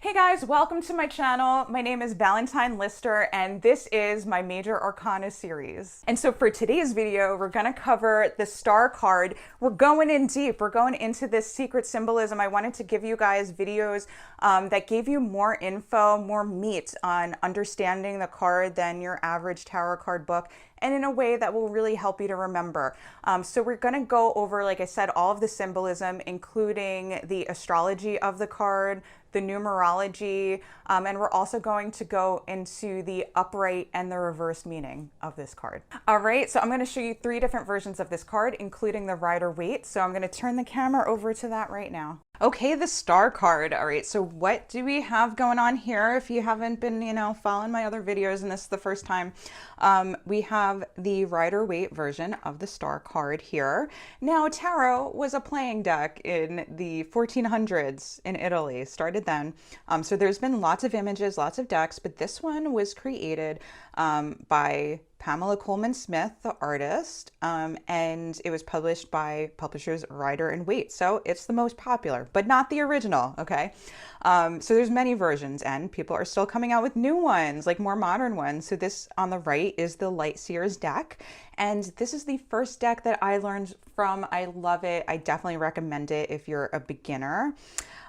Hey guys, welcome to my channel. My name is Valentine Lister and this is my Major Arcana series. And so for today's video, we're gonna cover the star card. We're going in deep. We're going into this secret symbolism. I wanted to give you guys videos that gave you more info, more meat on understanding the card than your average tarot card book, and in a way that will really help you to remember. So we're gonna go over, like I said, all of the symbolism, including the astrology of the card, the numerology, and we're also going to go into the upright and the reverse meaning of this card. All right, so I'm going to show you 3 different versions of this card, including the Rider-Waite. So I'm going to turn the camera over to that right now. Okay, the star card. All right, so what do we have going on here? If you haven't been, following my other videos and this is the first time, we have the Rider-Waite version of the star card here. Now, tarot was a playing deck in the 1400s in Italy, started then. So there's been lots of images, lots of decks, but this one was created by Pamela Coleman Smith, the artist, and it was published by publishers Rider and Waite. So it's the most popular, but not the original, okay? So there's many versions and people are still coming out with new ones, like more modern ones. So this on the right is the Light Seers deck. And this is the first deck that I learned from. I love it. I definitely recommend it if you're a beginner.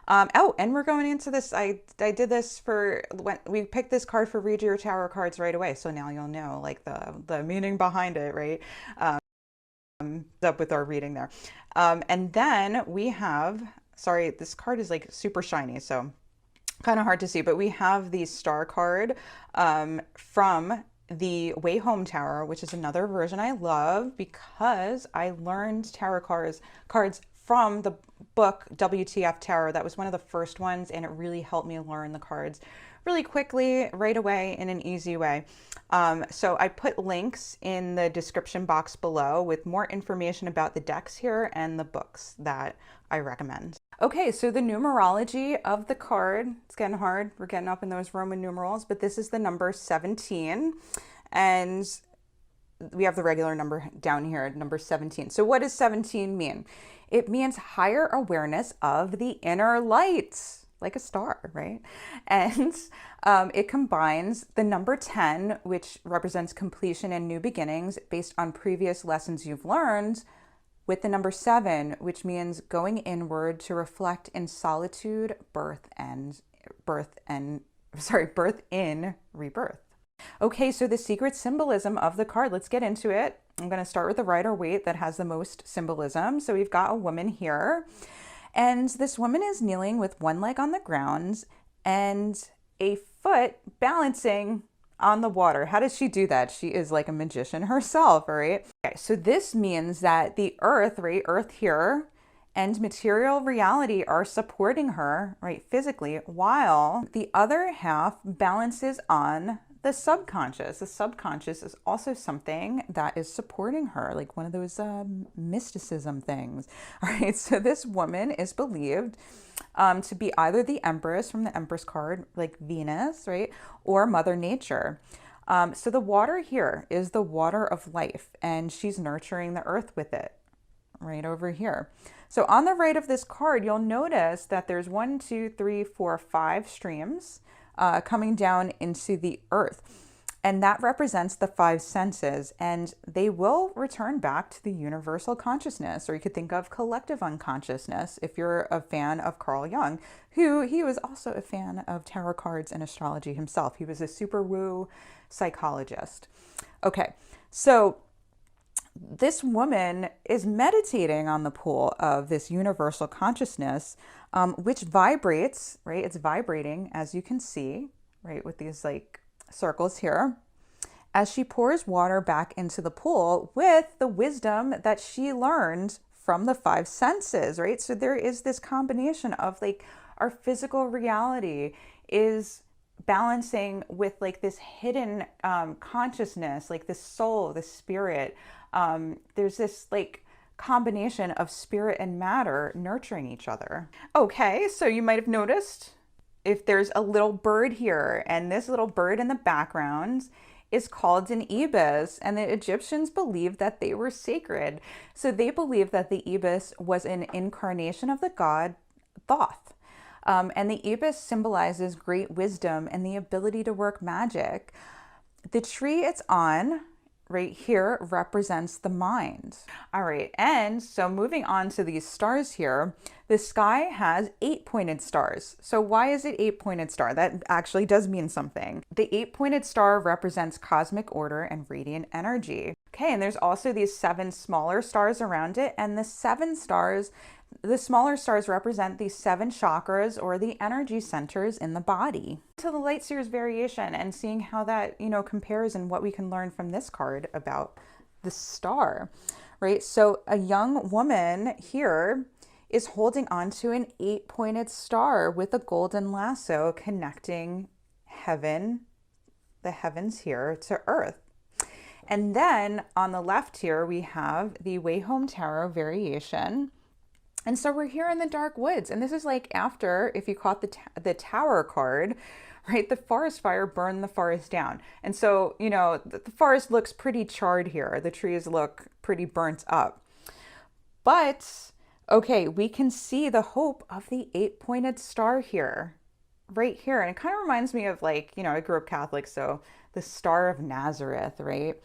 And we're going into this. I did this for when we picked this card for Read Your Tarot Cards right away. So now you'll know like the meaning behind it, right? Up with our reading there. And then we have, sorry, this card is like super shiny, so kind of hard to see, but we have the star card from the Way Home Tarot, which is another version I love because I learned tarot cards from the book WTF Tarot. That was one of the first ones, and it really helped me learn the cards really quickly, right away, in an easy way. So I put links in the description box below with more information about the decks here and the books that I recommend. Okay, so the numerology of the card, it's getting hard. We're getting up in those Roman numerals, but this is the number 17. And we have the regular number down here, number 17. So what does 17 mean? It means higher awareness of the inner light, like a star, right? And it combines the number 10, which represents completion and new beginnings based on previous lessons you've learned, with the number 7, which means going inward to reflect in solitude, birth in rebirth. Okay, so the secret symbolism of the card, let's get into it. I'm going to start with the Rider-Waite that has the most symbolism. So we've got a woman here, and this woman is kneeling with one leg on the ground and a foot balancing on the water. How does she do that? She is like a magician herself, right? Okay, so this means that the earth, right, earth here, and material reality are supporting her, right, physically, while the other half balances on the subconscious. The subconscious is also something that is supporting her, like one of those mysticism things. All right, so this woman is believed to be either the Empress from the Empress card, like Venus, right, or Mother Nature. So the water here is the water of life, and she's nurturing the earth with it, right over here. So on the right of this card, you'll notice that there's 1, 2, 3, 4, 5 streams coming down into the earth. And that represents the 5 senses, and they will return back to the universal consciousness, or you could think of collective unconsciousness if you're a fan of Carl Jung, he was also a fan of tarot cards and astrology himself. He was a super woo psychologist. Okay, so this woman is meditating on the pool of this universal consciousness, which vibrates, right? It's vibrating, as you can see, right, with these like circles here, as she pours water back into the pool with the wisdom that she learned from the 5 senses, right? So there is this combination of like our physical reality is balancing with like this hidden consciousness, like the soul, the spirit. There's this like combination of spirit and matter nurturing each other. Okay, so you might have noticed if there's a little bird here, and this little bird in the background is called an ibis, and the Egyptians believed that they were sacred. So they believed that the ibis was an incarnation of the god Thoth. And the ibis symbolizes great wisdom and the ability to work magic. The tree it's on right here represents the mind. All right, and so moving on to these stars here, the sky has 8-pointed stars. So why is it 8-pointed star? That actually does mean something. The 8-pointed star represents cosmic order and radiant energy. Okay, and there's also these 7 smaller stars around it, and the smaller stars represent these 7 chakras or the energy centers in the body. To the light series variation and seeing how that, compares and what we can learn from this card about the star, right? So a young woman here is holding onto an 8-pointed star with a golden lasso connecting heaven, the heavens here, to earth. And then on the left here, we have the Way Home Tarot variation. And so we're here in the dark woods. And this is like after, if you caught the Tower card, right? The forest fire burned the forest down. And so, the forest looks pretty charred here. The trees look pretty burnt up. But, okay, we can see the hope of the 8-pointed star here, right here. And it kind of reminds me of I grew up Catholic, so the Star of Nazareth, right?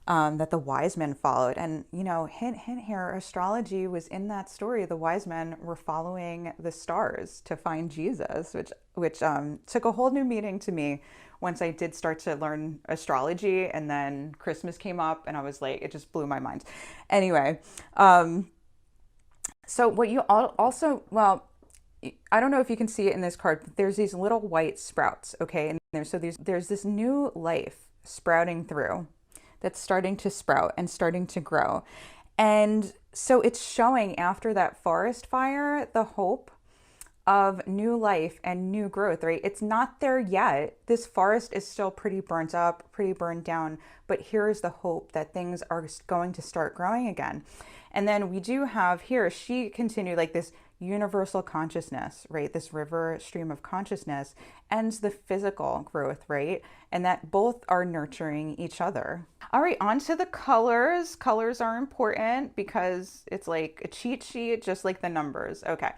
That the wise men followed. And, hint here, astrology was in that story. The wise men were following the stars to find Jesus, which took a whole new meaning to me once I did start to learn astrology. And then Christmas came up and I was like, it just blew my mind. Anyway, so what you also, well, I don't know if you can see it in this card, but there's these little white sprouts, okay? And there's this new life sprouting through. That's starting to sprout and starting to grow. And so it's showing after that forest fire, the hope of new life and new growth, right? It's not there yet. This forest is still pretty burnt up, pretty burned down, but here's the hope that things are going to start growing again. And then we do have here, she continued like this universal consciousness, right? This river stream of consciousness and the physical growth, right? And that both are nurturing each other. All right, on to the colors. Colors are important because it's like a cheat sheet, just like the numbers. Okay.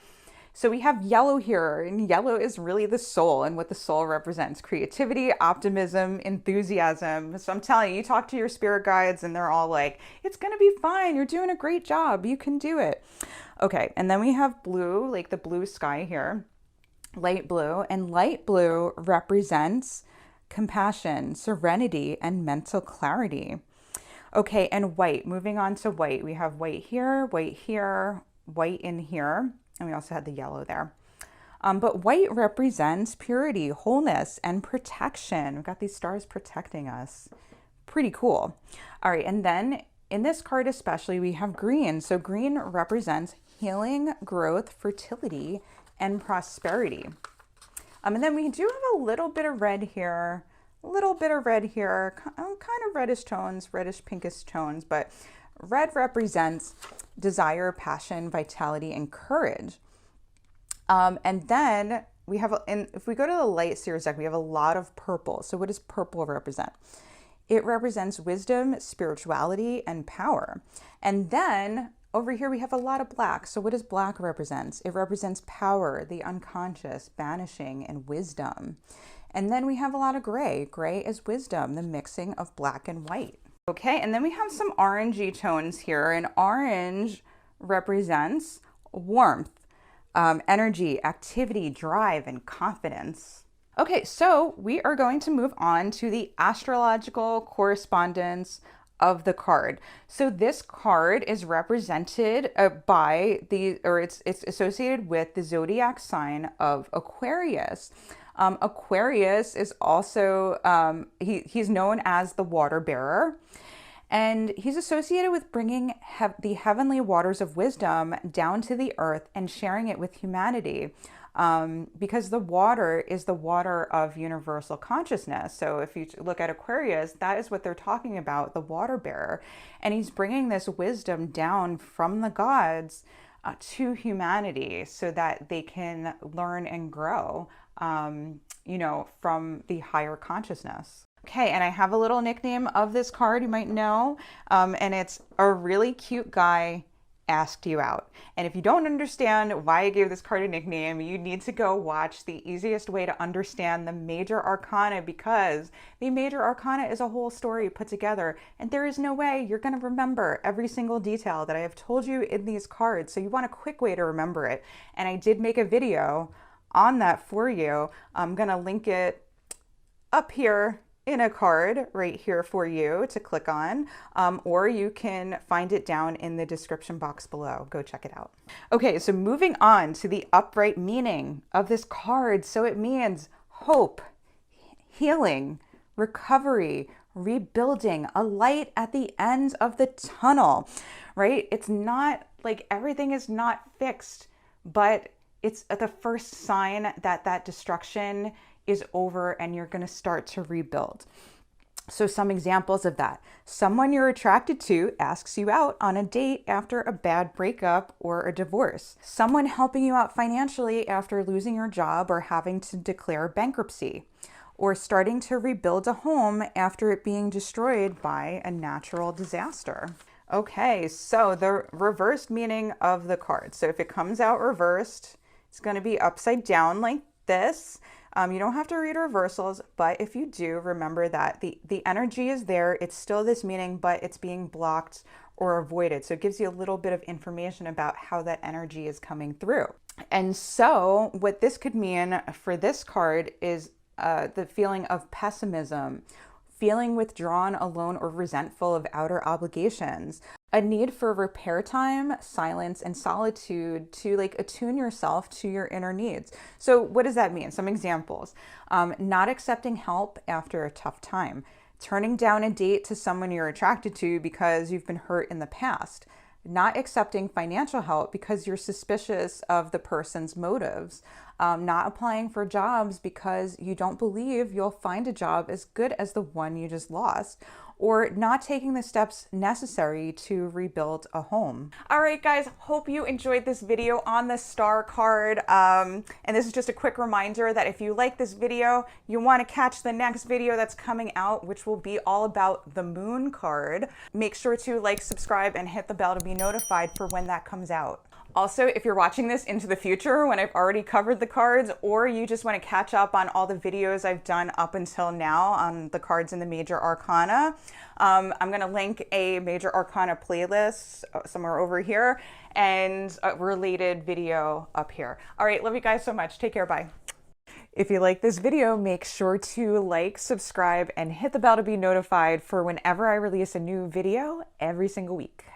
So we have yellow here, and yellow is really the soul and what the soul represents: creativity, optimism, enthusiasm. So I'm telling you, you talk to your spirit guides and they're all like, it's going to be fine. You're doing a great job. You can do it. Okay. And then we have blue, like the blue sky here, light blue, and light blue represents compassion, serenity, and mental clarity. Okay. And white, moving on to white, we have white here, white in here. And we also had the yellow there. But white represents purity, wholeness, and protection. We've got these stars protecting us. Pretty cool. All right. And then in this card especially, we have green. So green represents healing, growth, fertility, and prosperity. And then we do have a little bit of red here, kind of reddish tones, reddish pinkish tones, but red represents desire, passion, vitality, and courage. And then we have, if we go to the light series deck, we have a lot of purple. So what does purple represent? It represents wisdom, spirituality, and power. And then over here, we have a lot of black. So what does black represent? It represents power, the unconscious, banishing, and wisdom. And then we have a lot of gray. Gray is wisdom, the mixing of black and white. Okay, and then we have some orangey tones here, and orange represents warmth, energy, activity, drive, and confidence. Okay, so we are going to move on to the astrological correspondence of the card. So this card is represented it's associated with the zodiac sign of Aquarius. Aquarius is also, he's known as the water bearer, and he's associated with bringing the heavenly waters of wisdom down to the earth and sharing it with humanity, because the water is the water of universal consciousness. So if you look at Aquarius, that is what they're talking about, the water bearer, and he's bringing this wisdom down from the gods to humanity so that they can learn and grow from the higher consciousness. Okay, and I have a little nickname of this card you might know, and it's a really cute guy asked you out. And if you don't understand why I gave this card a nickname, you need to go watch the easiest way to understand the major arcana, because the major arcana is a whole story put together, and there is no way you're going to remember every single detail that I have told you in these cards. So you want a quick way to remember it. And I did make a video on that for you. I'm going to link it up here in a card right here for you to click on, or you can find it down in the description box below. Go check it out. Okay, so moving on to the upright meaning of this card. So it means hope, healing, recovery, rebuilding, a light at the end of the tunnel, right? It's not like everything is not fixed, but it's the first sign that that destruction is over and you're going to start to rebuild. So some examples of that: someone you're attracted to asks you out on a date after a bad breakup or a divorce. Someone helping you out financially after losing your job or having to declare bankruptcy. Or starting to rebuild a home after it being destroyed by a natural disaster. Okay, so the reversed meaning of the card. So if it comes out reversed, it's going to be upside down like this. You don't have to read reversals, but if you do, remember that the energy is there. It's still this meaning, but it's being blocked or avoided. So it gives you a little bit of information about how that energy is coming through. And so what this could mean for this card is the feeling of pessimism, feeling withdrawn, alone, or resentful of outer obligations, a need for repair time, silence, and solitude to like attune yourself to your inner needs. So what does that mean? Some examples: not accepting help after a tough time, turning down a date to someone you're attracted to because you've been hurt in the past, not accepting financial help because you're suspicious of the person's motives, not applying for jobs because you don't believe you'll find a job as good as the one you just lost, or not taking the steps necessary to rebuild a home. All right, guys, hope you enjoyed this video on the star card. And this is just a quick reminder that if you like this video, you want to catch the next video that's coming out, which will be all about the moon card. Make sure to like, subscribe, and hit the bell to be notified for when that comes out. Also, if you're watching this into the future when I've already covered the cards, or you just want to catch up on all the videos I've done up until now on the cards in the major arcana, I'm going to link a major arcana playlist somewhere over here and a related video up here. All right, love you guys so much. Take care. Bye. If you like this video, make sure to like, subscribe, and hit the bell to be notified for whenever I release a new video every single week.